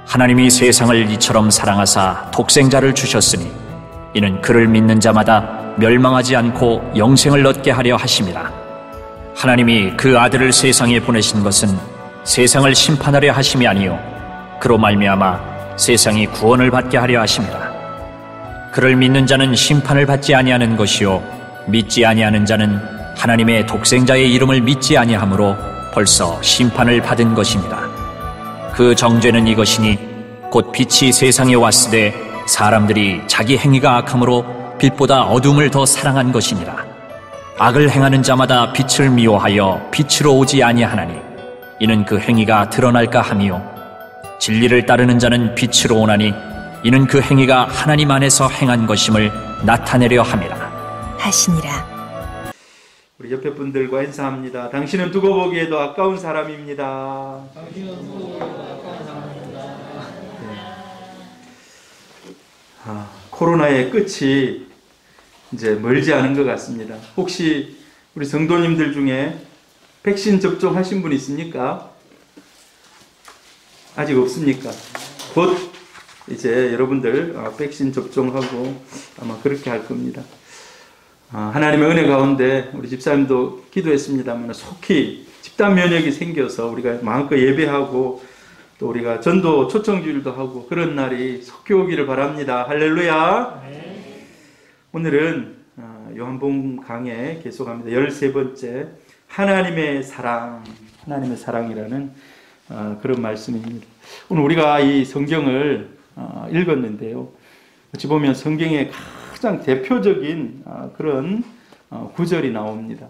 하나님이 세상을 이처럼 사랑하사 독생자를 주셨으니 이는 그를 믿는 자마다 멸망하지 않고 영생을 얻게 하려 하심이라. 하나님이 그 아들을 세상에 보내신 것은 세상을 심판하려 하심이 아니요 그로 말미암아 세상이 구원을 받게 하려 하심이라. 그를 믿는 자는 심판을 받지 아니하는 것이요 믿지 아니하는 자는 하나님의 독생자의 이름을 믿지 아니하므로 벌써 심판을 받은 것입니다. 그 정죄는 이것이니 곧 빛이 세상에 왔으되 사람들이 자기 행위가 악함으로 빛보다 어둠을 더 사랑한 것이니라. 악을 행하는 자마다 빛을 미워하여 빛으로 오지 아니하나니 이는 그 행위가 드러날까 함이요 진리를 따르는 자는 빛으로 오나니 이는 그 행위가 하나님 안에서 행한 것임을 나타내려 함이라 하시니라. 우리 옆에 분들과 인사합니다. 당신은 두고 보기에도 아까운 사람입니다. 당신은 두고 보기에도 아까운 사람입니다. 코로나의 끝이 이제 멀지 않은 것 같습니다. 혹시 우리 성도님들 중에 백신 접종하신 분 있습니까? 아직 없습니까? 곧 이제 여러분들 백신 접종하고 아마 그렇게 할 겁니다. 하나님의 은혜 가운데 우리 집사님도 기도했습니다만 속히 집단 면역이 생겨서 우리가 마음껏 예배하고 또 우리가 전도 초청주일도 하고 그런 날이 속히 오기를 바랍니다. 할렐루야. 네. 오늘은 요한복음 강해 계속합니다. 13번째 하나님의 사랑, 하나님의 사랑이라는 그런 말씀입니다. 오늘 우리가 이 성경을 읽었는데요. 어찌 보면 성경의 가장 대표적인 그런 구절이 나옵니다.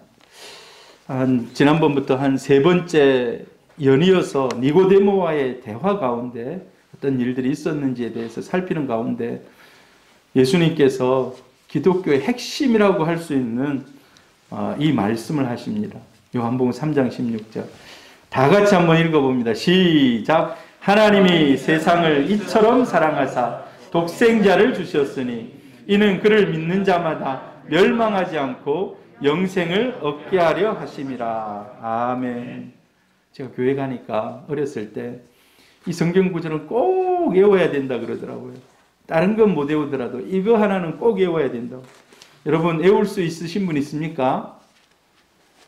지난번부터 한 세 번째 연이어서 니고데모와의 대화 가운데 어떤 일들이 있었는지에 대해서 살피는 가운데 예수님께서 기독교의 핵심이라고 할 수 있는 이 말씀을 하십니다. 요한복음 3장 16절 다 같이 한번 읽어봅니다. 시작. 하나님이 세상을 이처럼 사랑하사 독생자를 주셨으니 이는 그를 믿는 자마다 멸망하지 않고 영생을 얻게 하려 하심이라. 아멘. 제가 교회 가니까 어렸을 때 이 성경 구절은 꼭 외워야 된다 그러더라고요. 다른 건 못 외우더라도 이거 하나는 꼭 외워야 된다고. 여러분 외울 수 있으신 분 있습니까?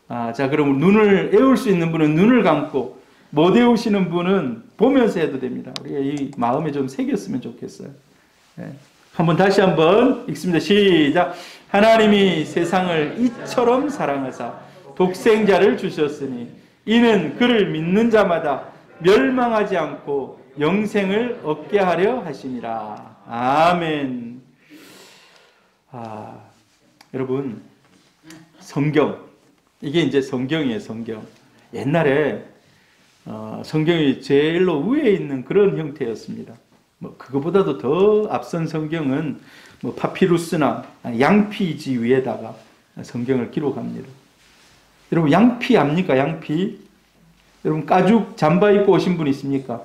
자, 그럼 눈을 외울 수 있는 분은 눈을 감고 못 외우시는 분은 보면서 해도 됩니다. 우리가 이 마음에 좀 새겼으면 좋겠어요. 네. 다시 한번 읽습니다. 시작. 하나님이 세상을 이처럼 사랑하사 독생자를 주셨으니 이는 그를 믿는 자마다 멸망하지 않고 영생을 얻게 하려 하심이라. 아멘. 여러분, 성경, 이게 이제 성경이에요. 성경. 옛날에 성경이 제일로 위에 있는 그런 형태였습니다. 그거보다도 더 앞선 성경은 파피루스나 양피지 위에다가 성경을 기록합니다. 여러분, 양피 압니까? 양피? 여러분, 가죽 잠바 입고 오신 분 있습니까?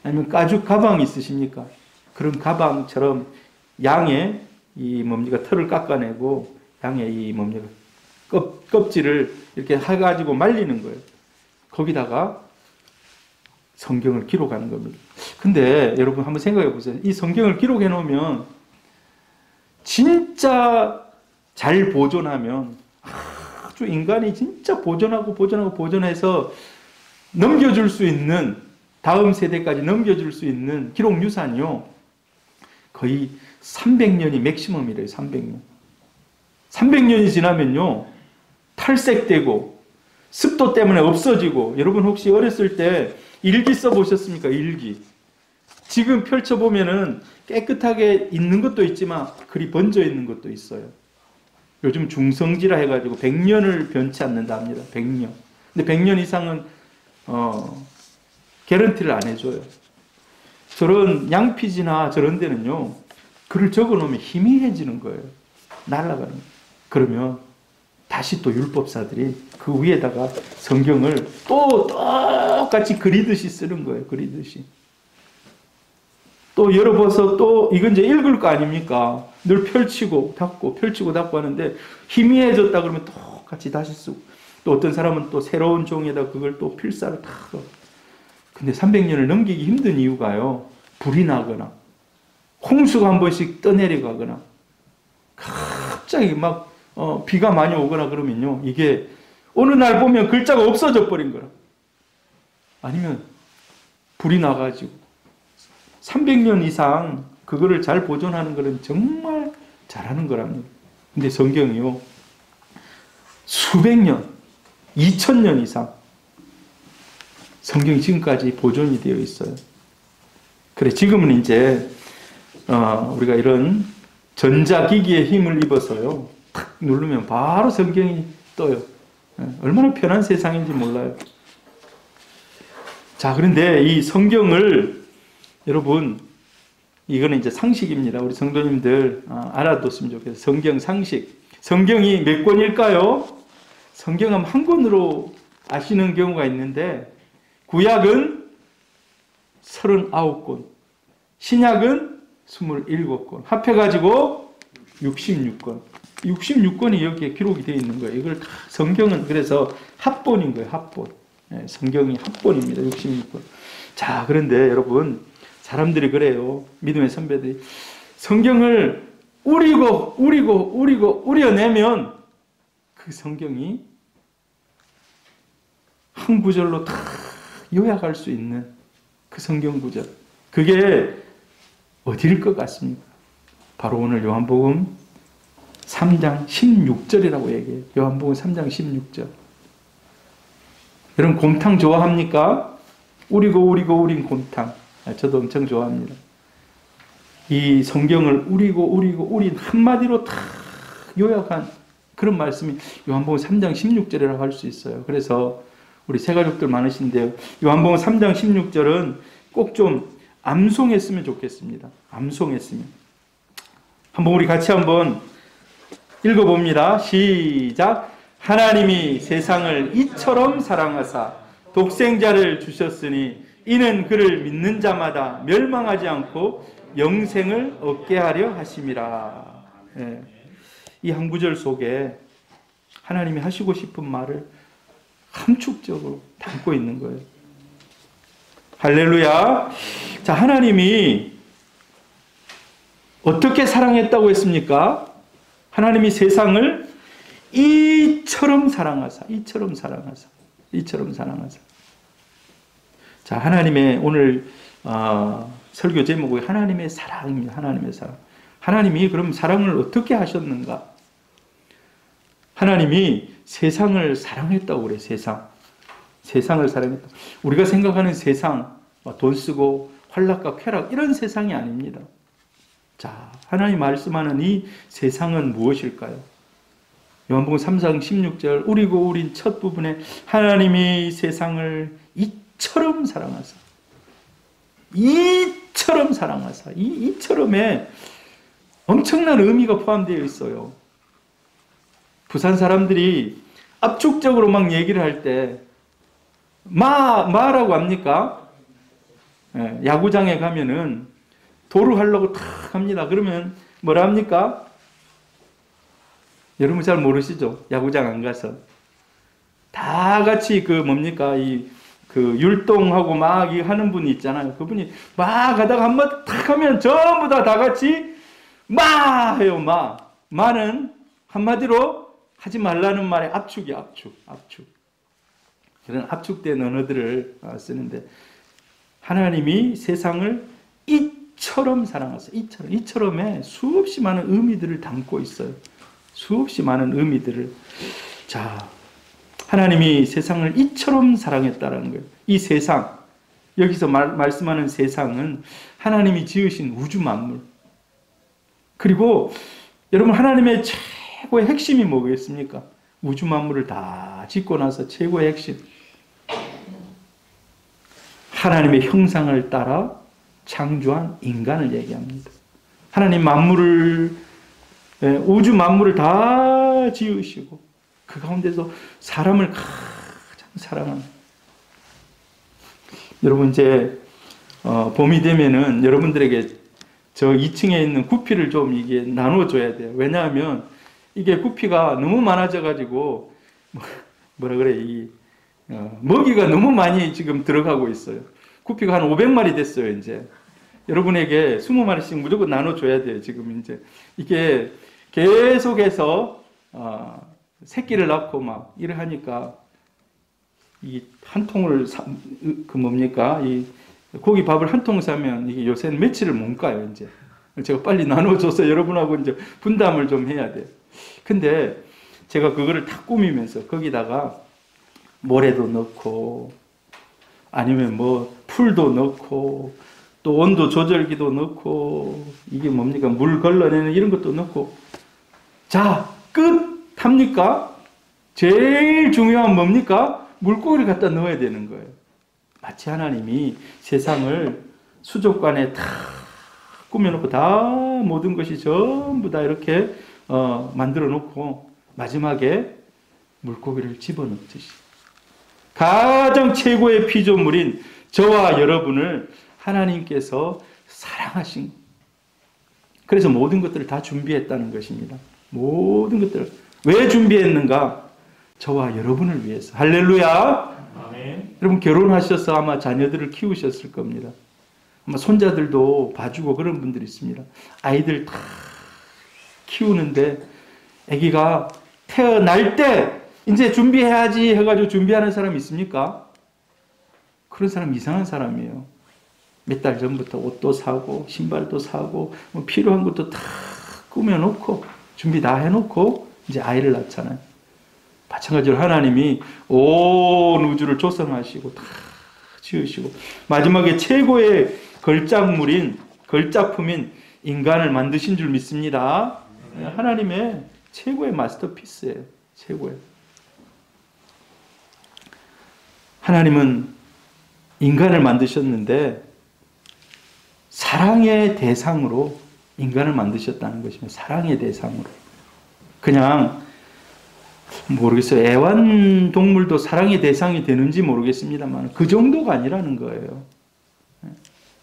아니면 가죽 가방 있으십니까? 그런 가방처럼 양의 털을 깎아내고 양의 껍질을 이렇게 해가지고 말리는 거예요. 거기다가 성경을 기록하는 겁니다. 근데 여러분 한번 생각해 보세요. 이 성경을 기록해 놓으면 진짜 잘 보존하면 아주 인간이 진짜 보존해서 넘겨줄 수 있는, 다음 세대까지 넘겨줄 수 있는 기록 유산이요, 거의 300년이 맥시멈이래요. 300년. 300년이 지나면요 탈색되고 습도 때문에 없어지고. 여러분 혹시 어렸을 때 일기 써보셨습니까? 일기. 지금 펼쳐보면은 깨끗하게 있는 것도 있지만 글이 번져 있는 것도 있어요. 요즘 중성지라 해가지고 100년을 변치 않는다 합니다. 100년. 근데 100년 이상은 개런티를 안 해줘요. 저런 양피지나 저런 데는요, 글을 적어놓으면 희미해지는 거예요. 날아가는 거예요. 그러면 다시 또 율법사들이 그 위에다가 성경을 또 똑같이 그리듯이 쓰는 거예요. 그리듯이. 또 열어봐서 또 이건 이제 읽을 거 아닙니까? 늘 펼치고 닫고 하는데 희미해졌다 그러면 똑같이 다시 쓰고, 또 어떤 사람은 또 새로운 종에다 그걸 또 필사를 다. 근데 300년을 넘기기 힘든 이유가요, 불이 나거나 홍수가 한 번씩 떠내려가거나 갑자기 막 비가 많이 오거나 그러면요, 이게 어느 날 보면 글자가 없어져 버린 거라. 아니면 불이 나가지고 300년 이상 그거를 잘 보존하는 거는 정말 잘하는 거랍니다. 근데 성경이요, 수백 년, 2000년 이상 성경이 지금까지 보존이 되어 있어요. 그래, 지금은 이제 우리가 이런 전자기기의 힘을 입어서요, 탁 누르면 바로 성경이 떠요. 얼마나 편한 세상인지 몰라요. 자, 그런데 이 성경을 여러분, 이거는 이제 상식입니다. 우리 성도님들 알아뒀으면 좋겠어요. 성경 상식. 성경이 몇 권일까요? 성경은 한 권으로 아시는 경우가 있는데, 구약은 39권, 신약은 27권, 합해가지고 66권. 66권이 여기에 기록이 되어 있는 거예요. 이걸 다 성경은 그래서 합본인 거예요. 합본. 성경이 합본입니다. 66권. 자, 그런데 여러분, 사람들이 그래요. 믿음의 선배들이 성경을 우려내면 그 성경이 한 구절로 다 요약할 수 있는 그 성경 구절, 그게 어디일 것 같습니까? 바로 오늘 요한복음 3장 16절이라고 얘기해요. 요한복음 3장 16절. 여러분, 곰탕 좋아합니까? 우린 곰탕. 저도 엄청 좋아합니다. 이 성경을 우린 한마디로 다 요약한 그런 말씀이 요한복음 3장 16절이라고 할 수 있어요. 그래서 우리 새가족들 많으신데요, 요한복음 3장 16절은 꼭 좀 암송했으면 좋겠습니다. 암송했으면. 한번 우리 같이 한번 읽어봅니다. 시작. 하나님이 세상을 이처럼 사랑하사 독생자를 주셨으니 이는 그를 믿는 자마다 멸망하지 않고 영생을 얻게 하려 하심이라. 이 한 구절 속에 하나님이 하시고 싶은 말을 함축적으로 담고 있는 거예요. 할렐루야. 자, 하나님이 어떻게 사랑했다고 했습니까? 하나님이 세상을 이처럼 사랑하사. 자, 하나님의 오늘 설교 제목이 하나님의 사랑입니다. 하나님의 사랑. 하나님이 그럼 사랑을 어떻게 하셨는가? 하나님이 세상을 사랑했다고 그래요. 세상을 사랑했다. 우리가 생각하는 세상, 돈 쓰고 환락과 쾌락, 이런 세상이 아닙니다. 자, 하나님 말씀하는 이 세상은 무엇일까요? 요한복음 3장 16절, 우린 첫 부분에 하나님이 세상을 이처럼 사랑하사. 이처럼에 엄청난 의미가 포함되어 있어요. 부산 사람들이 압축적으로 막 얘기를 할 때 마라고 합니까? 야구장에 가면은 도루 하려고 탁 합니다. 그러면 뭐라 합니까? 여러분 잘 모르시죠? 야구장 안 가서. 다 같이 율동하고 막 하는 분이 있잖아요. 그분이 막 가다가 한번 탁 하면 전부 다 같이 마! 해요, 마. 마는 한마디로 하지 말라는 말의 압축이 압축. 그런 압축된 언어들을 쓰는데, 하나님이 세상을 이처럼 사랑하사. 이처럼에 수없이 많은 의미들을 담고 있어요. 수없이 많은 의미들을. 자, 하나님이 세상을 이처럼 사랑했다는 거예요. 이 세상, 여기서 말씀하는 세상은 하나님이 지으신 우주 만물. 그리고 여러분, 하나님의 최고의 핵심이 뭐겠습니까? 우주 만물을 다 짓고 나서 최고의 핵심. 하나님의 형상을 따라 창조한 인간을 얘기합니다. 하나님 우주 만물을 다 지으시고 그 가운데서 사람을 가장 사랑하는. 여러분, 이제 봄이 되면은 여러분들에게 저 2층에 있는 구피를 좀 이게 나눠줘야 돼요. 왜냐하면 이게 구피가 너무 많아져가지고 먹이가 너무 많이 지금 들어가고 있어요. 구피가 한 500마리 됐어요. 이제 여러분에게 20마리씩 무조건 나눠줘야 돼요. 지금 이제 이게 계속해서 새끼를 낳고 막 이래 하니까 이 한 통을 그 뭡니까? 이 고기 밥을 한 통 사면 이게 요새는 며칠을 못 가요. 이제 제가 빨리 나눠줘서 여러분하고 이제 분담을 좀 해야 돼요. 근데 제가 그거를 다 꾸미면서 거기다가 모래도 넣고 아니면 뭐 풀도 넣고 또 온도 조절기도 넣고 이게 뭡니까? 물 걸러내는 이런 것도 넣고 자, 끝! 합니까? 제일 중요한 뭡니까? 물고기를 갖다 넣어야 되는 거예요. 마치 하나님이 세상을 수족관에 다 꾸며놓고 다 모든 것이 전부 다 이렇게 만들어 놓고 마지막에 물고기를 집어넣듯이 가장 최고의 피조물인 저와 여러분을 하나님께서 사랑하신, 그래서 모든 것들을 다 준비했다는 것입니다. 모든 것들을 왜 준비했는가? 저와 여러분을 위해서. 할렐루야. 아멘. 여러분 결혼하셔서 아마 자녀들을 키우셨을 겁니다. 아마 손자들도 봐주고 그런 분들이 있습니다. 아이들 다 키우는데 아기가 태어날 때 이제 준비해야지 해가지고 준비하는 사람이 있습니까? 그런 사람 이상한 사람이에요. 몇 달 전부터 옷도 사고 신발도 사고 뭐 필요한 것도 다 꾸며놓고 준비 다 해놓고 이제 아이를 낳잖아요. 마찬가지로 하나님이 온 우주를 조성하시고 다 지으시고 마지막에 최고의 걸작품인 인간을 만드신 줄 믿습니다. 하나님의 최고의 마스터피스예요. 최고의. 하나님은 인간을 만드셨는데 사랑의 대상으로 인간을 만드셨다는 것입니다. 사랑의 대상으로. 그냥 모르겠어요. 애완동물도 사랑의 대상이 되는지 모르겠습니다만 그 정도가 아니라는 거예요.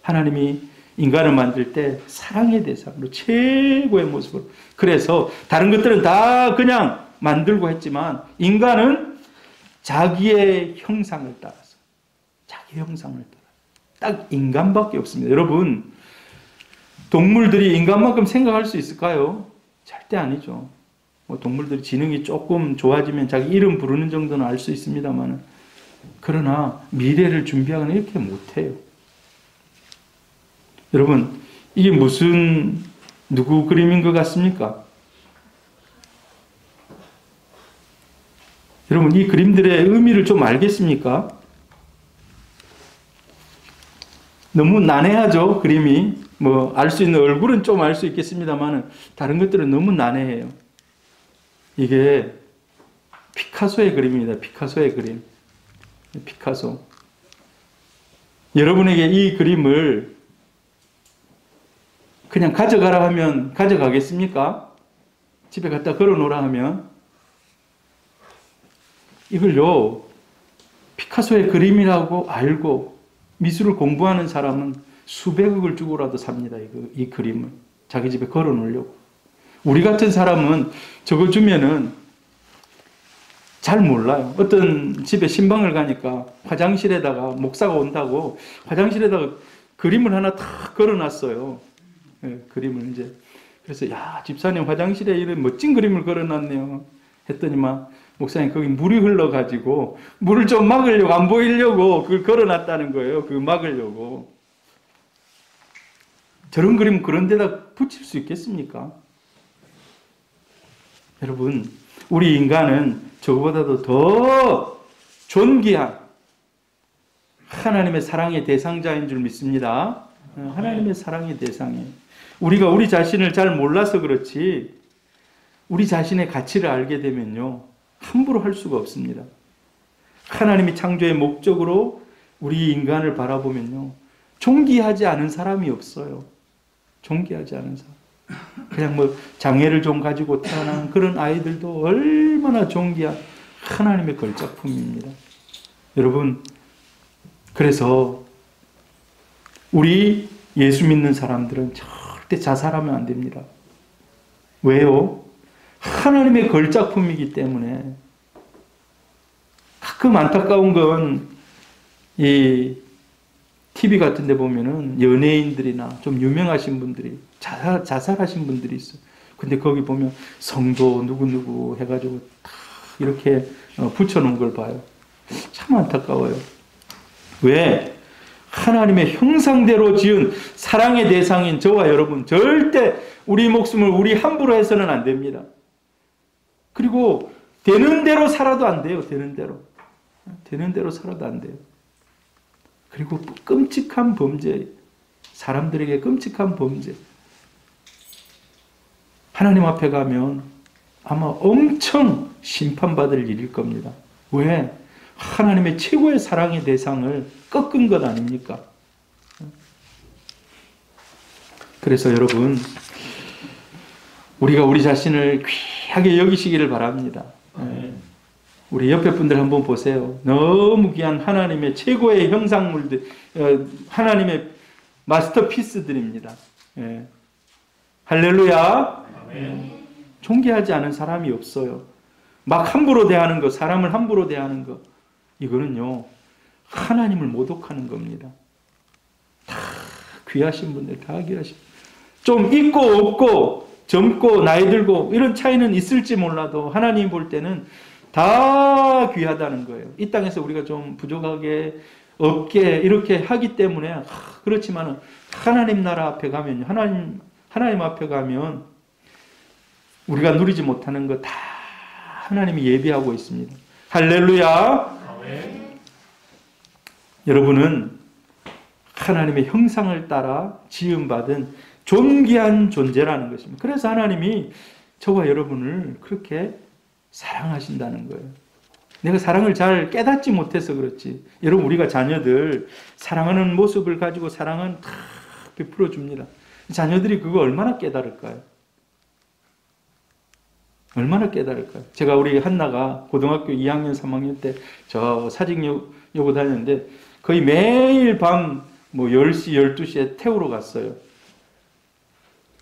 하나님이 인간을 만들 때 사랑의 대상으로 최고의 모습으로. 그래서 다른 것들은 다 그냥 만들고 했지만 인간은 자기의 형상을 따라서 자기 형상을 따라 딱 인간밖에 없습니다. 여러분 동물들이 인간만큼 생각할 수 있을까요? 절대 아니죠. 뭐 동물들이 지능이 조금 좋아지면 자기 이름 부르는 정도는 알 수 있습니다만 그러나 미래를 준비하거나 이렇게 못해요. 여러분 이게 무슨 누구 그림인 것 같습니까? 여러분 이 그림들의 의미를 좀 알겠습니까? 너무 난해하죠 그림이. 뭐 알 수 있는 얼굴은 좀 알 수 있겠습니다만 다른 것들은 너무 난해해요. 이게 피카소의 그림입니다. 피카소의 그림. 피카소. 여러분에게 이 그림을 그냥 가져가라 하면 가져가겠습니까? 집에 갖다 걸어놓으라 하면 이걸요 피카소의 그림이라고 알고 미술을 공부하는 사람은 수백억을 주고라도 삽니다. 이 그림을 자기 집에 걸어놓으려고. 우리 같은 사람은 저거 주면은 잘 몰라요. 어떤 집에 신방을 가니까 화장실에다가 목사가 온다고 화장실에다가 그림을 하나 탁 걸어놨어요. 네, 그림을 이제. 그래서 야 집사님 화장실에 이런 멋진 그림을 걸어놨네요. 했더니만 목사님 거기 물이 흘러가지고 물을 좀 막으려고 안 보이려고 그걸 걸어놨다는 거예요. 그걸 막으려고. 저런 그림 그런 데다 붙일 수 있겠습니까? 여러분 우리 인간은 저거보다도 더 존귀한 하나님의 사랑의 대상자인 줄 믿습니다. 하나님의 사랑의 대상이에요. 우리가 우리 자신을 잘 몰라서 그렇지 우리 자신의 가치를 알게 되면요 함부로 할 수가 없습니다. 하나님이 창조의 목적으로 우리 인간을 바라보면요 존귀하지 않은 사람이 없어요. 존귀하지 않은 사람. 그냥 뭐 장애를 좀 가지고 태어난 그런 아이들도 얼마나 존귀한 하나님의 걸작품입니다. 여러분 그래서 우리 예수 믿는 사람들은 절대 자살하면 안 됩니다. 왜요? 하나님의 걸작품이기 때문에. 가끔 안타까운 건 이 TV 같은 데 보면은 연예인들이나 좀 유명하신 분들이 자살하신 분들이 있어요. 근데 거기 보면 성도 누구누구 해가지고 다 이렇게 붙여놓은 걸 봐요. 참 안타까워요. 왜? 하나님의 형상대로 지은 사랑의 대상인 저와 여러분, 절대 우리 목숨을 우리 함부로 해서는 안 됩니다. 그리고 되는 대로 살아도 안 돼요. 되는 대로. 되는 대로 살아도 안 돼요. 그리고 끔찍한 범죄, 사람들에게 끔찍한 범죄. 하나님 앞에 가면 아마 엄청 심판받을 일일 겁니다. 왜? 하나님의 최고의 사랑의 대상을 꺾은 것 아닙니까? 그래서 여러분, 우리가 우리 자신을 귀하게 여기시기를 바랍니다. 우리 옆에 분들 한번 보세요. 너무 귀한 하나님의 최고의 형상물들, 하나님의 마스터피스들입니다. 할렐루야. 존귀하지 않은 사람이 없어요. 막 함부로 대하는 것, 사람을 함부로 대하는 것, 이거는요 하나님을 모독하는 겁니다. 다 귀하신 분들, 다 귀하신 분들. 좀 있고 없고 젊고 나이 들고 이런 차이는 있을지 몰라도 하나님 볼 때는 다 귀하다는 거예요. 이 땅에서 우리가 좀 부족하게 없게 이렇게 하기 때문에 그렇지만 하나님 나라 앞에 가면, 하나님 앞에 가면 우리가 누리지 못하는 거 다 하나님이 예비하고 있습니다. 할렐루야. 여러분은 하나님의 형상을 따라 지음받은 존귀한 존재라는 것입니다. 그래서 하나님이 저와 여러분을 그렇게 사랑하신다는 거예요. 내가 사랑을 잘 깨닫지 못해서 그렇지. 여러분, 우리가 자녀들 사랑하는 모습을 가지고 사랑은 다 베풀어 줍니다. 자녀들이 그거 얼마나 깨달을까요? 얼마나 깨달을까요? 제가 우리 한나가 고등학교 2학년, 3학년 때 저 사직여고 다녔는데 거의 매일 밤 10시, 12시에 태우러 갔어요.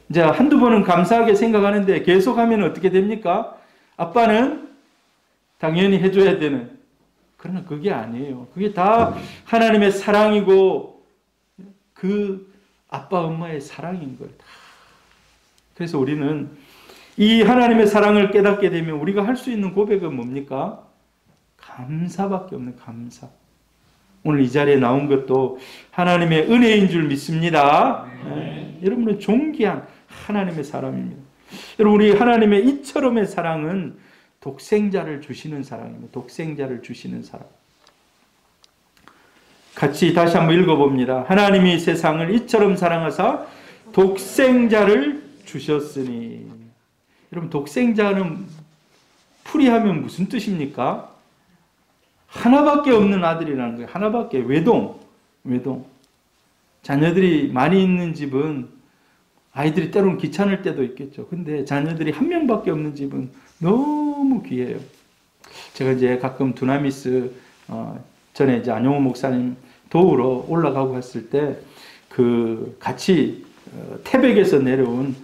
이제 한두 번은 감사하게 생각하는데 계속 하면 어떻게 됩니까? 아빠는 당연히 해줘야 되는. 그러나 그게 아니에요. 그게 다 하나님의 사랑이고 그 아빠, 엄마의 사랑인 거예요. 그래서 우리는 이 하나님의 사랑을 깨닫게 되면 우리가 할 수 있는 고백은 뭡니까? 감사밖에 없는 감사. 오늘 이 자리에 나온 것도 하나님의 은혜인 줄 믿습니다. 네. 여러분은 존귀한 하나님의 사람입니다. 여러분, 우리 하나님의 이처럼의 사랑은 독생자를 주시는 사랑입니다. 독생자를 주시는 사랑. 같이 다시 한번 읽어봅니다. 하나님이 세상을 이처럼 사랑하사 독생자를 주셨으니. 여러분, 독생자는 풀이하면 무슨 뜻입니까? 하나밖에 없는 아들이라는 거예요. 하나밖에. 외동. 자녀들이 많이 있는 집은 아이들이 때로는 귀찮을 때도 있겠죠. 근데 자녀들이 한 명밖에 없는 집은 너무 귀해요. 제가 이제 가끔 두나미스 전에 이제 안용호 목사님 도우러 올라가고 했을 때 그 같이 태백에서 내려온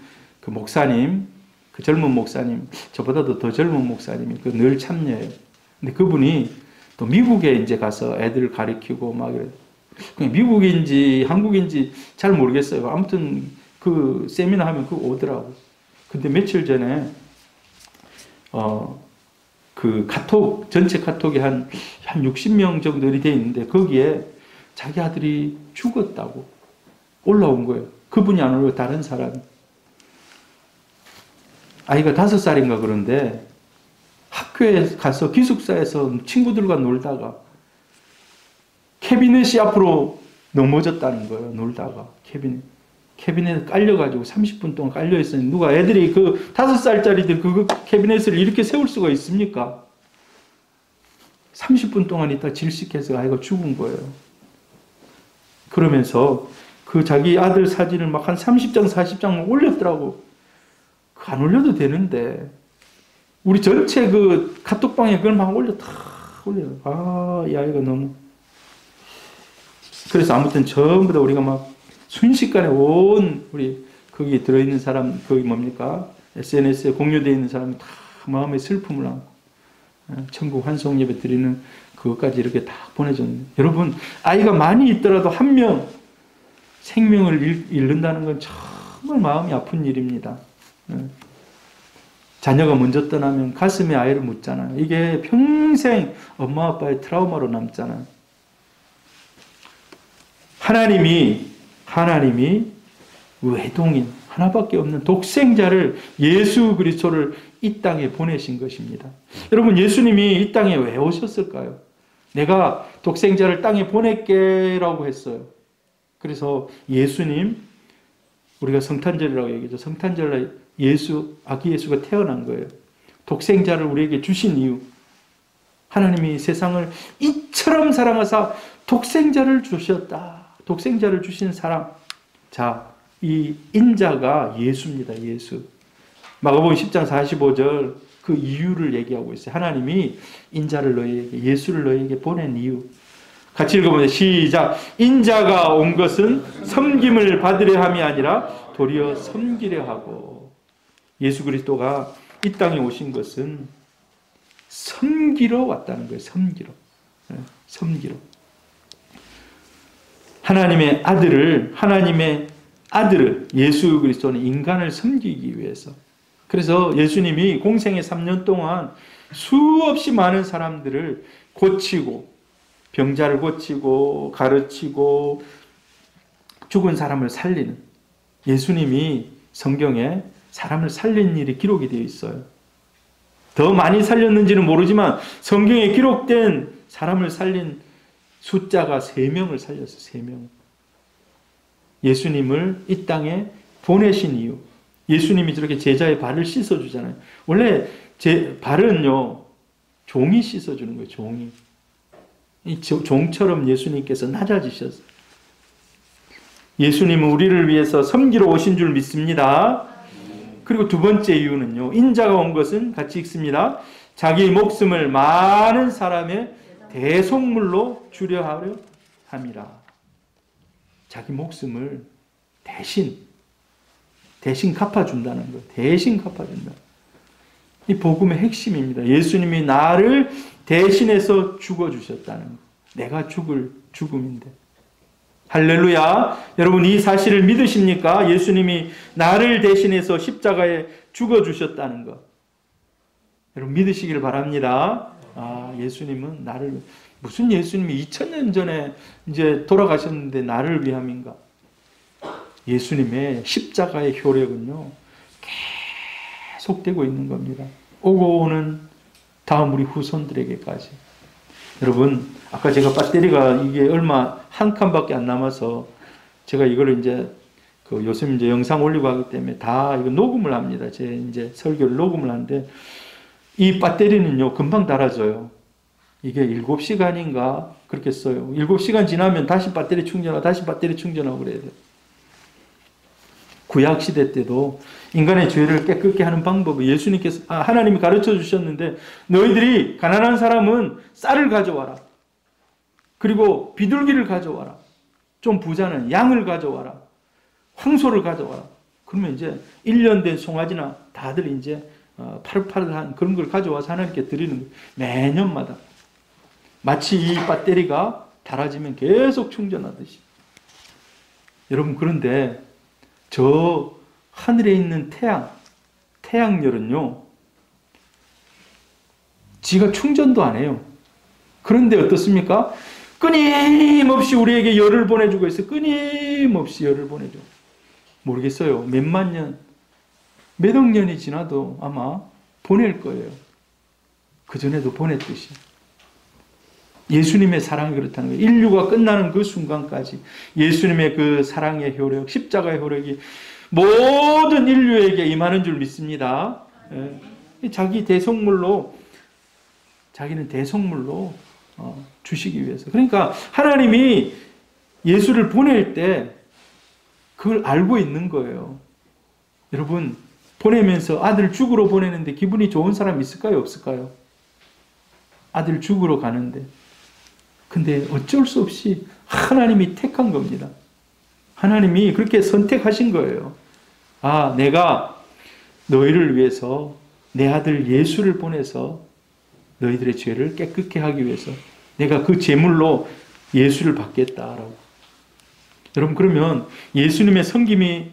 그 목사님, 그 젊은 목사님, 저보다도 더 젊은 목사님이 그 늘 참여해요. 근데 그분이 또 미국에 이제 가서 애들 가르치고 막 이래. 미국인지 한국인지 잘 모르겠어요. 아무튼 그 세미나 하면 그거 오더라고. 근데 며칠 전에 그 카톡, 전체 카톡이 한 60명 정도 돼 있는데 거기에 자기 아들이 죽었다고 올라온 거예요. 그분이 안 오고 다른 사람이. 아이가 5살인가 그런데 학교에 가서 기숙사에서 친구들과 놀다가 캐비넷이 앞으로 넘어졌다는 거예요. 놀다가 캐비넷에 깔려가지고 30분 동안 깔려있으니 누가 애들이 그 5살짜리들 그 캐비넷을 이렇게 세울 수가 있습니까? 30분 동안 있다 질식해서 아이가 죽은 거예요. 그러면서 그 자기 아들 사진을 막 한 30장 40장 올렸더라고. 안 올려도 되는데 우리 전체 그 카톡방에 그걸 막 올려요. 이 아이가 너무. 그래서 아무튼 전부 다 우리가 막 순식간에 온 우리 거기 들어있는 사람, 거기 뭡니까? SNS에 공유되어 있는 사람이 다 마음의 슬픔을 안고 천국 환송 예배 드리는 그것까지 이렇게 다 보내줬는데, 여러분, 아이가 많이 있더라도 한 명 생명을 잃는다는 건 정말 마음이 아픈 일입니다. 자녀가 먼저 떠나면 가슴에 아이를 묻잖아요. 이게 평생 엄마 아빠의 트라우마로 남잖아요. 하나님이 외동인 하나밖에 없는 독생자를, 예수 그리스도를 이 땅에 보내신 것입니다. 여러분, 예수님이 이 땅에 왜 오셨을까요? 내가 독생자를 땅에 보낼게라고 했어요. 그래서 예수님, 우리가 성탄절이라고 얘기하죠. 성탄절에 아기 예수가 태어난 거예요. 독생자를 우리에게 주신 이유, 하나님이 세상을 이처럼 사랑하사 독생자를 주셨다. 독생자를 주신 사랑. 자, 이 인자가 예수입니다. 예수. 마가복음 10장 45절 그 이유를 얘기하고 있어요. 하나님이 인자를 너희에게, 예수를 너희에게 보낸 이유. 같이 읽어보세요. 시작. 인자가 온 것은 섬김을 받으려 함이 아니라 도리어 섬기려 하고. 예수 그리스도가 이 땅에 오신 것은 섬기러 왔다는 거예요. 섬기러. 섬기러. 하나님의 아들을 예수 그리스도는 인간을 섬기기 위해서. 그래서 예수님이 공생의 3년 동안 수없이 많은 사람들을 고치고, 병자를 고치고, 가르치고, 죽은 사람을 살리는, 예수님이 성경에 사람을 살린 일이 기록이 되어 있어요. 더 많이 살렸는지는 모르지만 성경에 기록된 사람을 살린 숫자가 3명을 살렸어요. 3명. 예수님을 이 땅에 보내신 이유. 예수님이 저렇게 제자의 발을 씻어주잖아요. 원래 발은요, 종이 씻어주는 거예요. 종이. 이 종처럼 예수님께서 낮아지셨어요. 예수님은 우리를 위해서 섬기러 오신 줄 믿습니다. 그리고 두 번째 이유는요, 인자가 온 것은 같이 읽습니다. 자기 목숨을 많은 사람의 대속물로 주려 하려 함이라. 자기 목숨을 대신 갚아준다는 거예요. 대신 갚아준다. 이 복음의 핵심입니다. 예수님이 나를 대신해서 죽어주셨다는 거예요. 내가 죽을 죽음인데. 할렐루야. 여러분, 이 사실을 믿으십니까? 예수님이 나를 대신해서 십자가에 죽어주셨다는 것. 여러분, 믿으시기를 바랍니다. 예수님은 나를, 무슨 예수님이 2000년 전에 이제 돌아가셨는데 나를 위함인가? 예수님의 십자가의 효력은요, 계속되고 있는 겁니다. 오고 오는 다음 우리 후손들에게까지. 여러분, 아까 제가 배터리가 이게 얼마 한 칸밖에 안 남아서 제가 이거를 이제 요즘 이제 영상 올리고 하기 때문에 다 이거 녹음을 합니다. 제 이제 설교를 녹음을 하는데 이 배터리는요, 금방 닳아져요. 이게 7시간인가 그렇게 써요. 7시간 지나면 다시 배터리 충전하고 다시 배터리 충전하고 그래야 돼요. 구약 시대 때도 인간의 죄를 깨끗게 하는 방법을 예수님께서, 하나님이 가르쳐 주셨는데, 너희들이 가난한 사람은 쌀을 가져와라. 그리고 비둘기를 가져와라. 좀 부자는 양을 가져와라. 황소를 가져와라. 그러면 이제 1년 된 송아지나 다들 이제 파릇파릇한 그런 걸 가져와서 하나님께 드리는 거예요. 매년마다. 마치 이 배터리가 닳아지면 계속 충전하듯이. 여러분, 그런데 저 하늘에 있는 태양열은요, 지가 충전도 안 해요. 그런데 어떻습니까? 끊임없이 우리에게 열을 보내주고 있어요. 끊임없이 열을 보내줘. 모르겠어요. 몇만 년, 몇 억 년이 지나도 아마 보낼 거예요. 그전에도 보냈듯이. 예수님의 사랑이 그렇다는 거예요. 인류가 끝나는 그 순간까지 예수님의 그 사랑의 효력, 십자가의 효력이 모든 인류에게 임하는 줄 믿습니다. 자기는 대속물로 주시기 위해서. 그러니까 하나님이 예수를 보낼 때 그걸 알고 있는 거예요. 여러분, 보내면서 아들 죽으러 보내는데 기분이 좋은 사람 있을까요? 없을까요? 아들 죽으러 가는데. 근데 어쩔 수 없이 하나님이 택한 겁니다. 하나님이 그렇게 선택하신 거예요. 내가 너희를 위해서 내 아들 예수를 보내서 너희들의 죄를 깨끗게 하기 위해서 내가 그 제물로 예수를 받겠다라고. 여러분, 그러면 예수님의 섬김이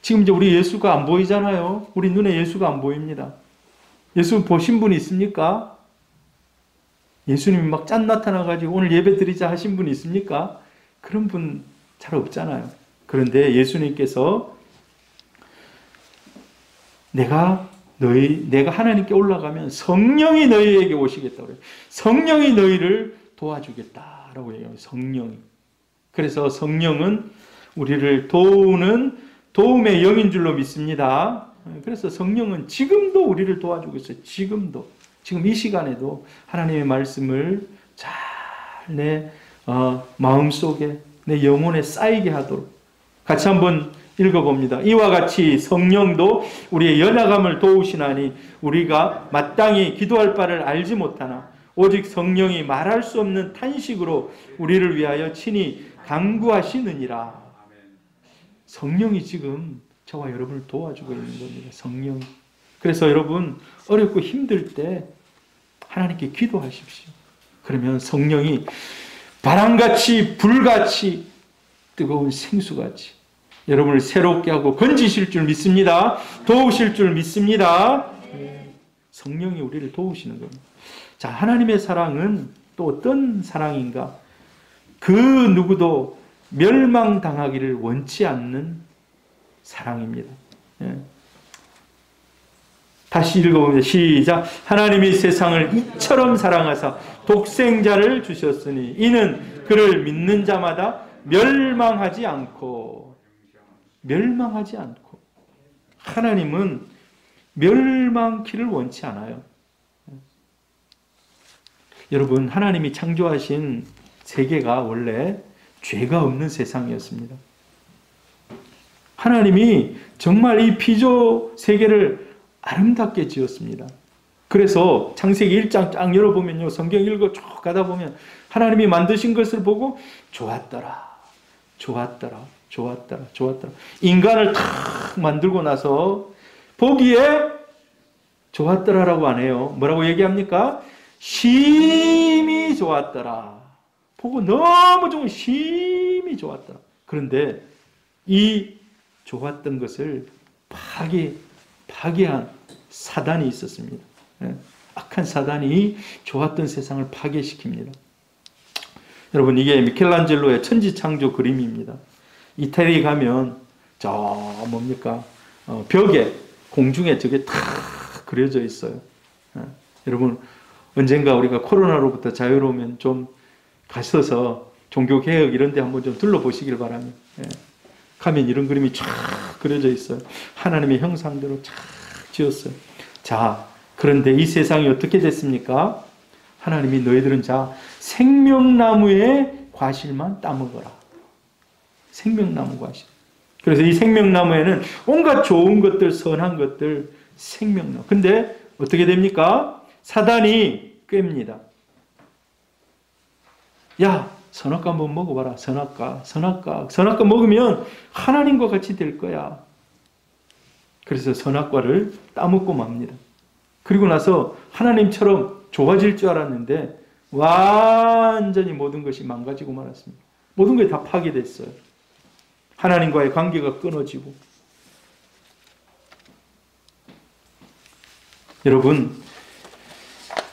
지금 이제 우리 예수가 안 보이잖아요. 우리 눈에 예수가 안 보입니다. 예수 보신 분이 있습니까? 예수님이 막 짠 나타나가지고 오늘 예배 드리자 하신 분이 있습니까? 그런 분 잘 없잖아요. 그런데 예수님께서 내가 하나님께 올라가면 성령이 너희에게 오시겠다고 그래요. 성령이 너희를 도와주겠다라고 얘기해요. 성령이. 그래서 성령은 우리를 도우는 도움의 영인 줄로 믿습니다. 그래서 성령은 지금도 우리를 도와주고 있어요. 지금 이 시간에도 하나님의 말씀을 잘 내 마음속에 내 영혼에 쌓이게 하도록 같이 한번 읽어봅니다. 이와 같이 성령도 우리의 연약함을 도우시나니 우리가 마땅히 기도할 바를 알지 못하나 오직 성령이 말할 수 없는 탄식으로 우리를 위하여 친히 간구하시느니라. 성령이 지금 저와 여러분을 도와주고 있는 겁니다. 성령이. 그래서 여러분 어렵고 힘들 때 하나님께 기도하십시오. 그러면 성령이 바람같이 불같이 뜨거운 생수같이 여러분을 새롭게 하고 건지실 줄 믿습니다. 도우실 줄 믿습니다. 성령이 우리를 도우시는 겁니다. 자, 하나님의 사랑은 또 어떤 사랑인가? 그 누구도 멸망당하기를 원치 않는 사랑입니다. 다시 읽어보면 시작. 하나님이 세상을 이처럼 사랑하사 독생자를 주셨으니 이는 그를 믿는 자마다 멸망하지 않고 하나님은 멸망키를 원치 않아요. 여러분, 하나님이 창조하신 세계가 원래 죄가 없는 세상이었습니다. 하나님이 정말 이 피조 세계를 아름답게 지었습니다. 그래서 창세기 1장 쫙 열어보면요, 성경 읽어 쭉 가다 보면 하나님이 만드신 것을 보고 좋았더라. 인간을 탁 만들고 나서 보기에 좋았더라라고 안 해요. 뭐라고 얘기합니까? 심히 좋았더라. 보고 너무 좋은 심히 좋았더라. 그런데 이 좋았던 것을 파괴한 사단이 있었습니다. 악한 사단이 좋았던 세상을 파괴시킵니다. 여러분, 이게 미켈란젤로의 천지창조 그림입니다. 이태리 가면 저 뭡니까? 벽에 공중에 저게 탁 그려져 있어요. 여러분, 언젠가 우리가 코로나로부터 자유로우면 좀 가셔서 종교개혁 이런 데 한번 좀 둘러보시길 바랍니다. 가면 이런 그림이 쫙 그려져 있어요. 하나님의 형상대로 쫙 지었어요. 자, 그런데 이 세상이 어떻게 됐습니까? 하나님이 너희들은 자 생명나무의 과실만 따먹어라. 생명나무 과실. 그래서 이 생명나무에는 온갖 좋은 것들, 선한 것들, 생명나무. 근데 어떻게 됩니까? 사단이 꿰입니다. 야, 선악과 한번 먹어봐라. 선악과 먹으면 하나님과 같이 될 거야. 그래서 선악과를 따먹고 맙니다. 그리고 나서 하나님처럼 좋아질 줄 알았는데 완전히 모든 것이 망가지고 말았습니다. 모든 것이 다 파괴됐어요. 하나님과의 관계가 끊어지고. 여러분,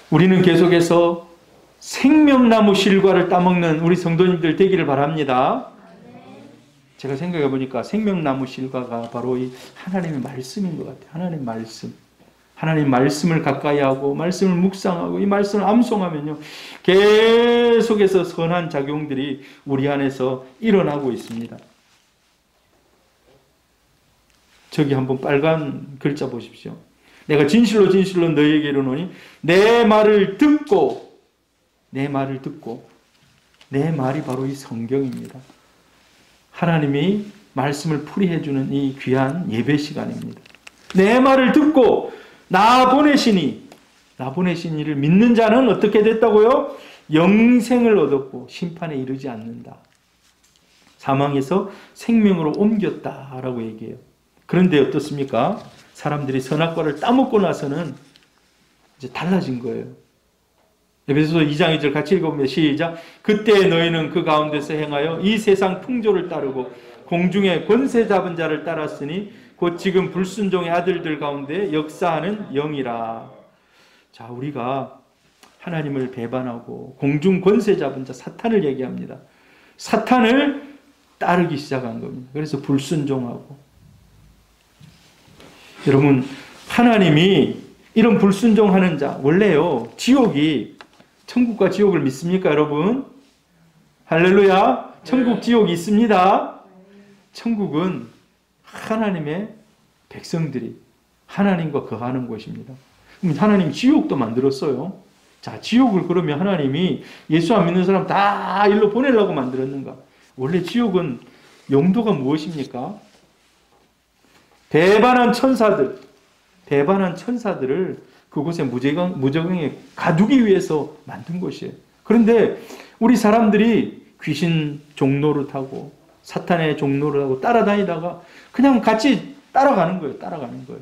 우리는 계속해서 생명나무 실과를 따먹는 우리 성도님들 되기를 바랍니다. 제가 생각해 보니까 생명나무 실과가 바로 이 하나님의 말씀인 것 같아요. 하나님 말씀. 하나님 말씀을 가까이 하고 말씀을 묵상하고 이 말씀을 암송하면요, 계속해서 선한 작용들이 우리 안에서 일어나고 있습니다. 저기 한번 빨간 글자 보십시오. 내가 진실로 너희에게 이르노니 내 말을 듣고 내 말이 바로 이 성경입니다. 하나님이 말씀을 풀이해주는 이 귀한 예배 시간입니다. 내 말을 듣고 나 보내신 이를 믿는 자는 어떻게 됐다고요? 영생을 얻었고 심판에 이르지 않는다. 사망에서 생명으로 옮겼다라고 얘기해요. 그런데 어떻습니까? 사람들이 선악과를 따먹고 나서는 이제 달라진 거예요. 에베소서 2장 2절 같이 읽어보면 시작. 그때 너희는 그 가운데서 행하여 이 세상 풍조를 따르고 공중의 권세 잡은 자를 따랐으니 곧 지금 불순종의 아들들 가운데 역사하는 영이라. 자, 우리가 하나님을 배반하고 공중 권세 잡은 자 사탄을 얘기합니다. 사탄을 따르기 시작한 겁니다. 그래서 불순종하고. 여러분, 하나님이 이런 불순종하는 자, 원래요, 지옥이, 천국과 지옥을 믿습니까, 여러분? 할렐루야! 천국, 지옥이 있습니다. 천국은 하나님의 백성들이 하나님과 거하는 곳입니다. 그럼 하나님 지옥도 만들었어요. 자, 지옥을 그러면 하나님이 예수 안 믿는 사람 다 일로 보내려고 만들었는가? 원래 지옥은 용도가 무엇입니까? 배반한 천사들을 그곳에 무저갱에 가두기 위해서 만든 곳이에요. 그런데 우리 사람들이 귀신 종노릇하고 사탄의 종노릇하고 따라다니다가 그냥 같이 따라가는 거예요.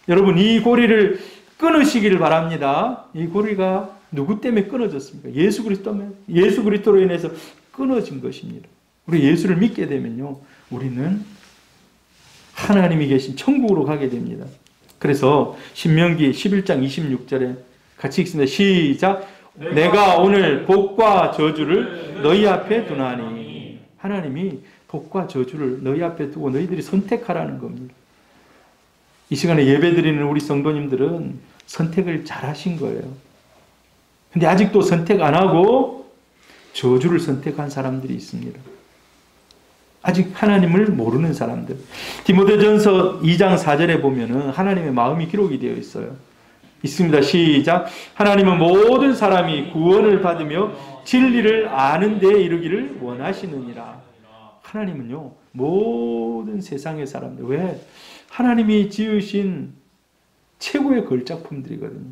여러분, 이 고리를 끊으시기를 바랍니다. 이 고리가 누구 때문에 끊어졌습니까? 예수 그리스도로 인해서 끊어진 것입니다. 우리 예수를 믿게 되면요, 우리는 하나님이 계신 천국으로 가게 됩니다. 그래서 신명기 11장 26절에 같이 읽습니다. 시작. 내가 오늘 복과 저주를 너희 앞에 두나니. 하나님이 복과 저주를 너희 앞에 두고 너희들이 선택하라는 겁니다. 이 시간에 예배드리는 우리 성도님들은 선택을 잘 하신 거예요. 근데 아직도 선택 안 하고 저주를 선택한 사람들이 있습니다. 아직 하나님을 모르는 사람들. 디모데전서 2장 4절에 보면은 하나님의 마음이 기록이 되어 있어요. 있습니다. 시작. 하나님은 모든 사람이 구원을 받으며 진리를 아는 데에 이르기를 원하시느니라. 하나님은요, 모든 세상의 사람들, 왜? 하나님이 지으신 최고의 걸작품들이거든요.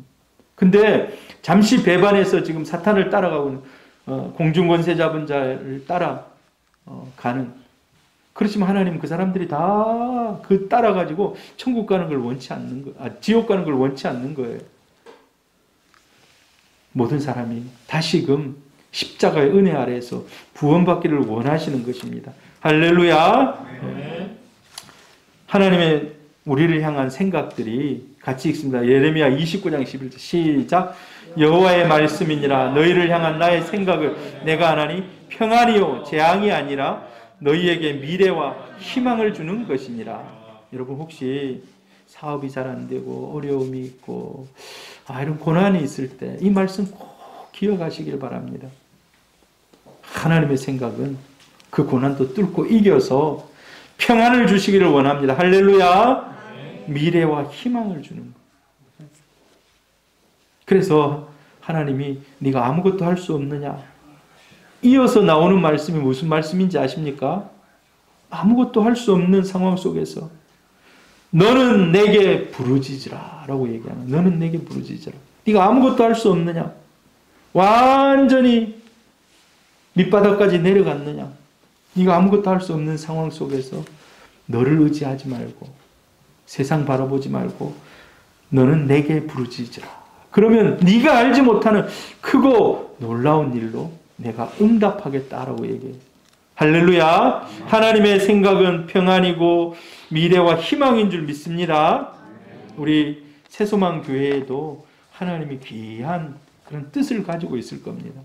근데 잠시 배반해서 지금 사탄을 따라가고 공중권세 잡은 자를 따라가는, 그렇지만 하나님은 그 사람들이 다 그 따라가지고 천국 가는 걸 원치 않는 거, 지옥 가는 걸 원치 않는 거예요. 모든 사람이 다시금 십자가의 은혜 아래에서 구원받기를 원하시는 것입니다. 할렐루야. 네. 하나님의 우리를 향한 생각들이 같이 읽습니다. 예레미야 29장 11절 시작. 여호와의 말씀이니라. 너희를 향한 나의 생각을 내가 하나니 평안이요 재앙이 아니라 너희에게 미래와 희망을 주는 것이니라. 여러분, 혹시 사업이 잘 안 되고 어려움이 있고 이런 고난이 있을 때 이 말씀 꼭 기억하시길 바랍니다. 하나님의 생각은 그 고난도 뚫고 이겨서 평안을 주시기를 원합니다. 할렐루야. 미래와 희망을 주는 것. 그래서 하나님이 네가 아무것도 할 수 없느냐? 이어서 나오는 말씀이 무슨 말씀인지 아십니까? 아무것도 할 수 없는 상황 속에서 너는 내게 부르짖으라 라고 얘기하는, 너는 내게 부르짖으라. 네가 아무것도 할 수 없느냐? 완전히 밑바닥까지 내려갔느냐? 네가 아무것도 할 수 없는 상황 속에서 너를 의지하지 말고 세상 바라보지 말고 너는 내게 부르짖으라. 그러면 네가 알지 못하는 크고 놀라운 일로 내가 응답하겠다라고 얘기해요. 할렐루야. 하나님의 생각은 평안이고 미래와 희망인 줄 믿습니다. 우리 새소망 교회에도 하나님이 귀한 그런 뜻을 가지고 있을 겁니다.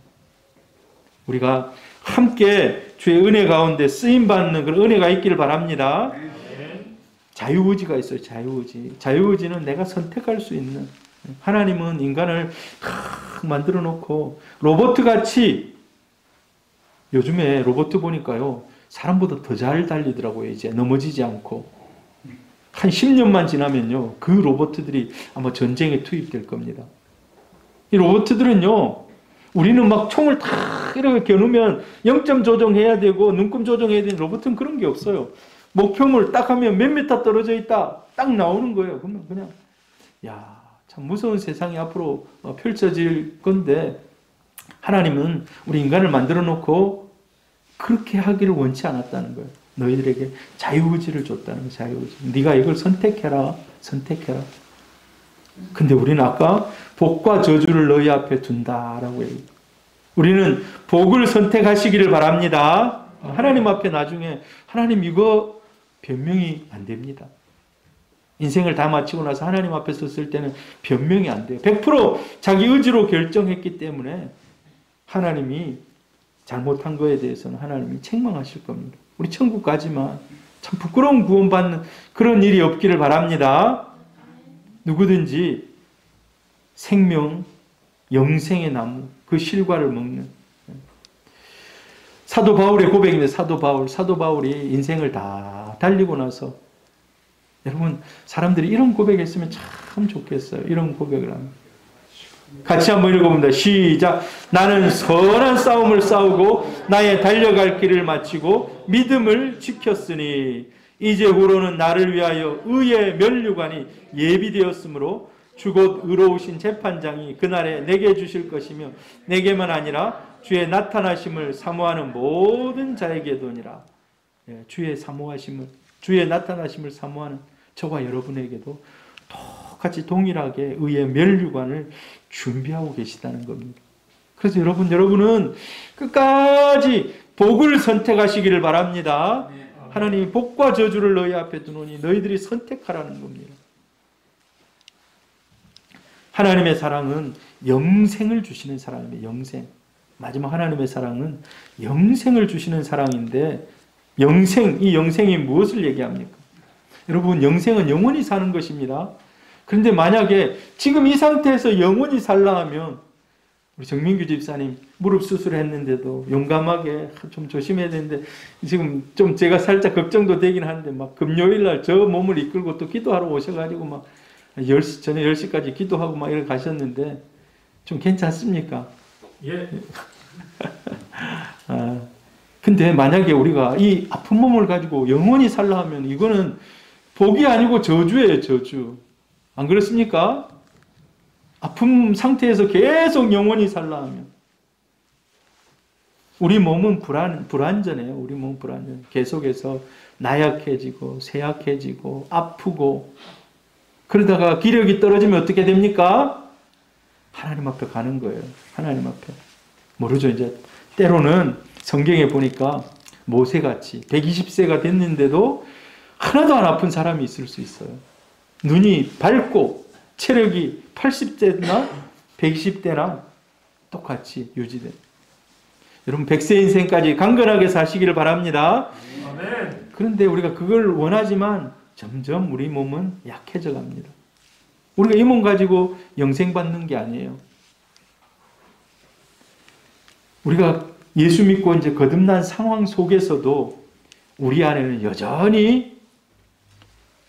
우리가 함께 주의 은혜 가운데 쓰임받는 그런 은혜가 있기를 바랍니다. 자유의지가 있어요. 자유의지는 내가 선택할 수 있는. 하나님은 인간을 만들어 놓고 로봇같이, 요즘에 로봇 보니까요 사람보다 더 잘 달리더라고요. 이제 넘어지지 않고. 한 10년만 지나면요 그 로봇들이 아마 전쟁에 투입될 겁니다. 이 로봇들은요, 우리는 막 총을 탁 이렇게 겨누면 0점 조정해야 되고 눈금 조정해야 되는, 로봇은 그런 게 없어요. 목표물 딱 하면 몇 미터 떨어져 있다 딱 나오는 거예요. 그러면 그냥 참 무서운 세상이 앞으로 펼쳐질 건데, 하나님은 우리 인간을 만들어 놓고 그렇게 하기를 원치 않았다는 거예요. 너희들에게 자유의지를 줬다는 거예요. 자유의지. 네가 이걸 선택해라. 근데 우리는 아까 복과 저주를 너희 앞에 둔다라고 해요. 우리는 복을 선택하시기를 바랍니다. 하나님 앞에 나중에 하나님 이거 변명이 안 됩니다. 인생을 다 마치고 나서 하나님 앞에 섰을 때는 변명이 안 돼요. 100% 자기 의지로 결정했기 때문에 하나님이 잘못한 거에 대해서는 하나님이 책망하실 겁니다. 우리 천국 가지만 참 부끄러운 구원받는 그런 일이 없기를 바랍니다. 누구든지 생명, 영생의 나무, 그 실과를 먹는 사도 바울의 고백인데 사도 바울이 인생을 다 달리고 나서 여러분 사람들이 이런 고백했으면 참 좋겠어요. 이런 고백을 하면 같이 한번 읽어봅니다. 시작. 나는 선한 싸움을 싸우고 나의 달려갈 길을 마치고 믿음을 지켰으니 이제후로는 나를 위하여 의의 면류관이 예비되었으므로 주곧 의로우신 재판장이 그날에 내게 주실 것이며 내게만 아니라 주의 나타나심을 사모하는 모든 자에게도니라. 주의 나타나심을 사모하는 저와 여러분에게도 똑같이 동일하게 의의 면류관을 준비하고 계시다는 겁니다. 그래서 여러분은 끝까지 복을 선택하시기를 바랍니다. 하나님이 복과 저주를 너희 앞에 두노니 너희들이 선택하라는 겁니다. 하나님의 사랑은 영생을 주시는 사랑입니다. 영생. 마지막 하나님의 사랑은 영생을 주시는 사랑인데 이 영생이 무엇을 얘기합니까? 여러분 영생은 영원히 사는 것입니다. 그런데 만약에 지금 이 상태에서 영원히 살라 하면 우리 정민규 집사님 무릎 수술했는데도 용감하게 좀 조심해야 되는데 지금 좀 제가 살짝 걱정도 되긴 하는데 막 금요일날 저 몸을 이끌고 또 기도하러 오셔가지고 막 10시, 저녁 10시까지 기도하고 막 이렇게 가셨는데 좀 괜찮습니까? 예. 근데 만약에 우리가 이 아픈 몸을 가지고 영원히 살라 하면 이거는 복이 아니고 저주예요, 저주. 안 그렇습니까? 아픈 상태에서 계속 영원히 살라 하면 우리 몸은 불완전해요. 우리 몸은 불완전해요. 계속해서 나약해지고 쇠약해지고 아프고 그러다가 기력이 떨어지면 어떻게 됩니까? 하나님 앞에 가는 거예요. 하나님 앞에. 모르죠. 이제 때로는 성경에 보니까 모세같이 120세가 됐는데도 하나도 안 아픈 사람이 있을 수 있어요. 눈이 밝고 체력이 80세나 120대나 똑같이 유지돼. 여러분 100세 인생까지 강건하게 사시기를 바랍니다. 아멘. 그런데 우리가 그걸 원하지만 점점 우리 몸은 약해져 갑니다. 우리가 이 몸 가지고 영생 받는 게 아니에요. 우리가 예수 믿고 이제 거듭난 상황 속에서도 우리 안에는 여전히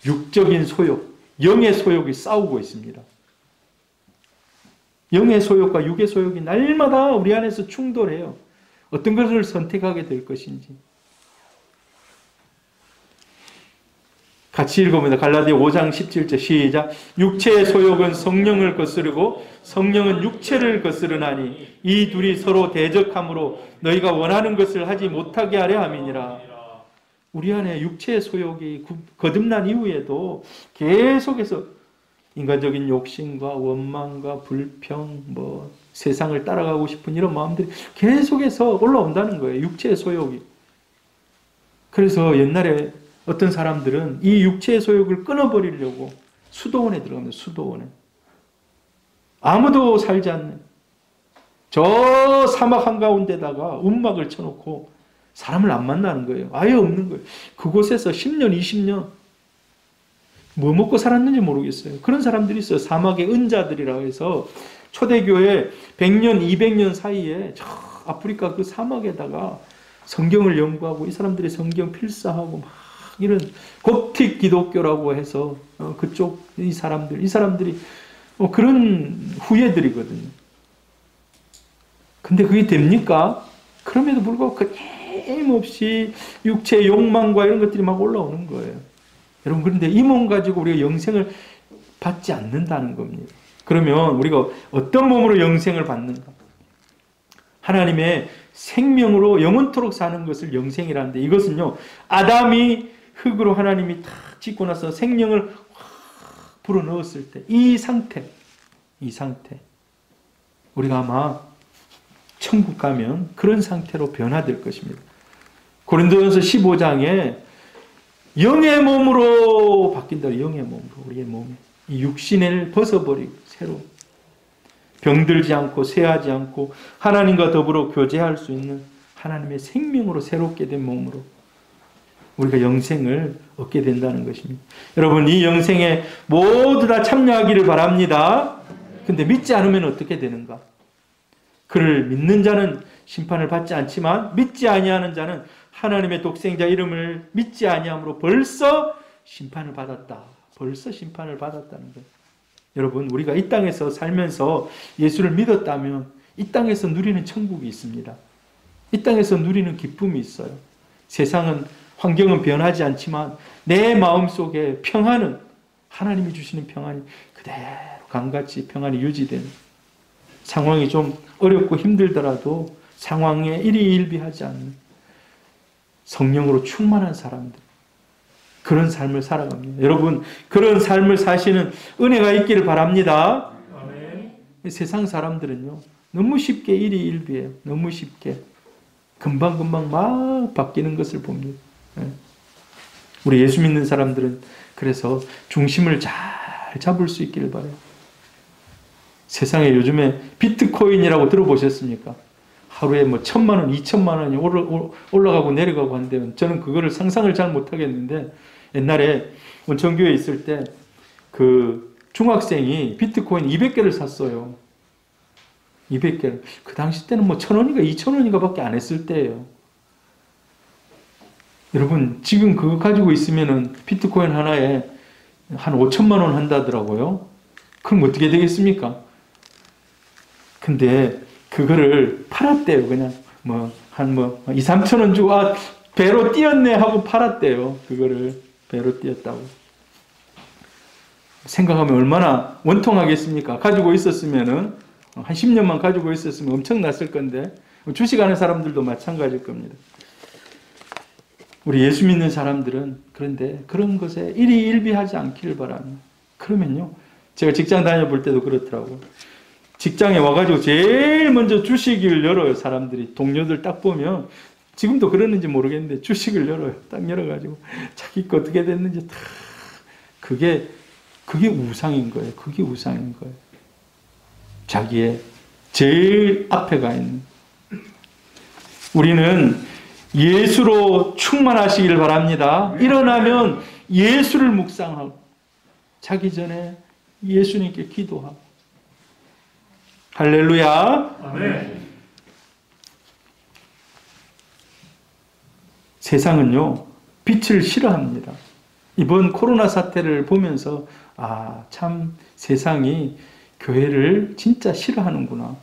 육적인 소욕, 영의 소욕이 싸우고 있습니다. 영의 소욕과 육의 소욕이 날마다 우리 안에서 충돌해요. 어떤 것을 선택하게 될 것인지. 같이 읽어봅니다. 갈라디아 5장 17절 시작. 육체의 소욕은 성령을 거스르고 성령은 육체를 거스르나니 이 둘이 서로 대적함으로 너희가 원하는 것을 하지 못하게 하려 함이니라. 우리 안에 육체의 소욕이 거듭난 이후에도 계속해서 인간적인 욕심과 원망과 불평, 세상을 따라가고 싶은 이런 마음들이 계속해서 올라온다는 거예요. 육체의 소욕이. 그래서 옛날에 어떤 사람들은 이 육체의 소욕을 끊어버리려고 수도원에 들어갑니다. 수도원에. 아무도 살지 않는 저 사막 한가운데다가 움막을 쳐놓고 사람을 안 만나는 거예요. 아예 없는 거예요. 그곳에서 10년, 20년 뭐 먹고 살았는지 모르겠어요. 그런 사람들이 있어요. 사막의 은자들이라고 해서 초대교회 100년, 200년 사이에 저 아프리카 그 사막에다가 성경을 연구하고 이 사람들의 성경 필사하고 막 이런 koptic 기독교라고 해서 그쪽 이 사람들이 그런 후예들이거든요. 근데 그게 됩니까? 그럼에도 불구하고 끊임없이 육체의 욕망과 이런 것들이 막 올라오는 거예요. 여러분 그런데 이 몸 가지고 우리가 영생을 받지 않는다는 겁니다. 그러면 우리가 어떤 몸으로 영생을 받는가? 하나님의 생명으로 영원토록 사는 것을 영생이라는데 이것은요 아담이 흙으로 하나님이 다 짓고 나서 생명을 확 불어넣었을 때 이 상태 우리가 아마 천국 가면 그런 상태로 변화될 것입니다. 고린도전서 15장에 영의 몸으로 바뀐다. 영의 몸으로 우리의 몸에 이 육신을 벗어버리고 새로 병들지 않고 쇠하지 않고 하나님과 더불어 교제할 수 있는 하나님의 생명으로 새롭게 된 몸으로 우리가 영생을 얻게 된다는 것입니다. 여러분 이 영생에 모두 다 참여하기를 바랍니다. 근데 믿지 않으면 어떻게 되는가? 그를 믿는 자는 심판을 받지 않지만 믿지 아니하는 자는 하나님의 독생자 이름을 믿지 아니함으로 벌써 심판을 받았다. 벌써 심판을 받았다는 거예요. 여러분 우리가 이 땅에서 살면서 예수를 믿었다면 이 땅에서 누리는 천국이 있습니다. 이 땅에서 누리는 기쁨이 있어요. 세상은 환경은 변하지 않지만 내 마음속에 평안은 하나님이 주시는 평안이 그대로 강같이 평안이 유지되는 상황이 좀 어렵고 힘들더라도 상황에 일희일비하지 않는 성령으로 충만한 사람들 그런 삶을 살아갑니다. 여러분 그런 삶을 사시는 은혜가 있기를 바랍니다. 세상 사람들은요 너무 쉽게 일희일비해요. 너무 쉽게 금방금방 막 바뀌는 것을 봅니다. 우리 예수 믿는 사람들은 그래서 중심을 잘 잡을 수 있기를 바라요. 세상에 요즘에 비트코인이라고 들어보셨습니까? 하루에 뭐 1,000만 원, 2,000만 원이 올라가고 내려가고 한대요. 저는 그거를 상상을 잘 못하겠는데 옛날에 원천교회에 있을 때 그 중학생이 비트코인 200개를 샀어요. 200개를. 그 당시 때는 뭐 1,000원인가 2,000원인가 밖에 안 했을 때예요. 여러분 지금 그거 가지고 있으면은 비트코인 하나에 한 5천만 원 한다더라고요. 그럼 어떻게 되겠습니까? 근데 그거를 팔았대요. 그냥 한 2, 3천 원 주고 배로 뛰었네 하고 팔았대요. 그거를 배로 뛰었다고. 생각하면 얼마나 원통하겠습니까? 가지고 있었으면은 한 10년만 가지고 있었으면 엄청났을 건데 주식하는 사람들도 마찬가지일 겁니다. 우리 예수 믿는 사람들은 그런데 그런 것에 일희일비하지 않기를 바랍니다. 그러면요. 제가 직장 다녀볼 때도 그렇더라고요. 직장에 와가지고 제일 먼저 주식을 열어요. 사람들이. 동료들 딱 보면 지금도 그러는지 모르겠는데 주식을 열어요. 딱 열어가지고 자기 거 어떻게 됐는지 다 그게 우상인 거예요. 그게 우상인 거예요. 자기의 제일 앞에 가 있는. 우리는 예수로 충만하시기를 바랍니다. 일어나면 예수를 묵상하고 자기 전에 예수님께 기도하고 할렐루야. 아멘. 세상은요 빛을 싫어합니다. 이번 코로나 사태를 보면서 참 세상이 교회를 진짜 싫어하는구나.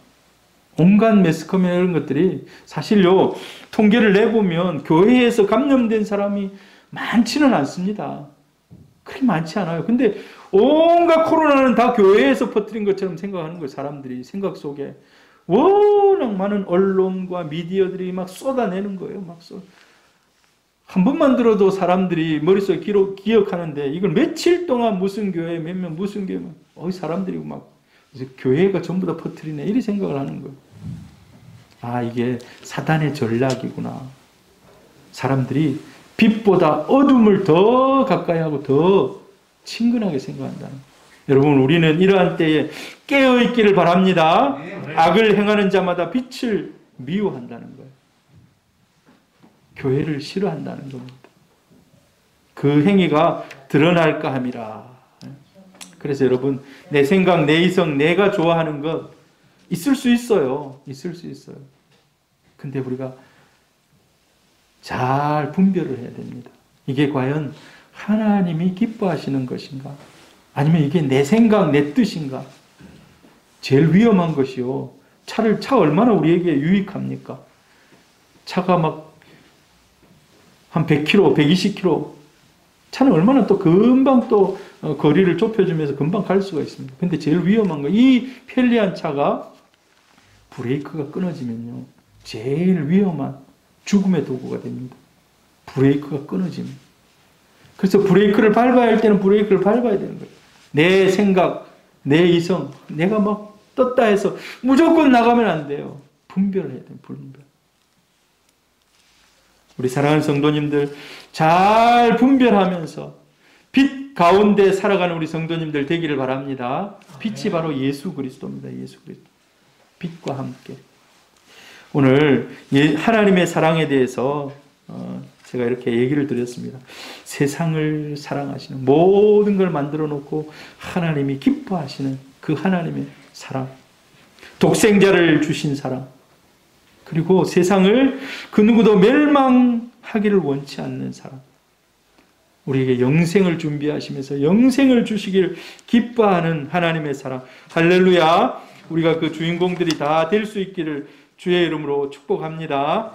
온갖 매스컴이나 이런 것들이 사실요 통계를 내보면 교회에서 감염된 사람이 많지는 않습니다. 그렇게 많지 않아요. 근데 온갖 코로나는 다 교회에서 퍼뜨린 것처럼 생각하는 거예요. 사람들이 생각 속에 워낙 많은 언론과 미디어들이 막 쏟아내는 거예요. 한 번만 들어도 사람들이 머릿속에 기억하는데 이걸 며칠 동안 무슨 교회 몇몇 무슨 교회 사람들이 막 이제 교회가 전부 다 퍼뜨리네 이렇게 생각을 하는 거예요. 이게 사단의 전략이구나. 사람들이 빛보다 어둠을 더 가까이 하고 더 친근하게 생각한다. 여러분 우리는 이러한 때에 깨어있기를 바랍니다. 악을 행하는 자마다 빛을 미워한다는 거예요. 교회를 싫어한다는 겁니다. 그 행위가 드러날까 함이라. 그래서 여러분 내 생각, 내 이성, 내가 좋아하는 것 있을 수 있어요. 있을 수 있어요. 근데 우리가 잘 분별을 해야 됩니다. 이게 과연 하나님이 기뻐하시는 것인가? 아니면 이게 내 생각, 내 뜻인가? 제일 위험한 것이요. 차 얼마나 우리에게 유익합니까? 차가 막 한 100km, 120km 차는 얼마나 또 금방 또 거리를 좁혀주면서 금방 갈 수가 있습니다. 근데 제일 위험한 거, 이 편리한 차가 브레이크가 끊어지면요. 제일 위험한 죽음의 도구가 됩니다. 브레이크가 끊어집니다. 그래서 브레이크를 밟아야 할 때는 브레이크를 밟아야 되는 거예요. 내 생각, 내 이성, 내가 막 떴다 해서 무조건 나가면 안 돼요. 분별해야 돼요. 분별. 우리 사랑하는 성도님들 잘 분별하면서 빛 가운데 살아가는 우리 성도님들 되기를 바랍니다. 빛이 바로 예수 그리스도입니다. 예수 그리스도. 빛과 함께. 오늘 하나님의 사랑에 대해서 제가 이렇게 얘기를 드렸습니다. 세상을 사랑하시는, 모든 걸 만들어 놓고 하나님이 기뻐하시는 그 하나님의 사랑, 독생자를 주신 사랑, 그리고 세상을 그 누구도 멸망하기를 원치 않는 사랑, 우리에게 영생을 준비하시면서 영생을 주시기를 기뻐하는 하나님의 사랑. 할렐루야. 우리가 그 주인공들이 다 될 수 있기를 주의 이름으로 축복합니다.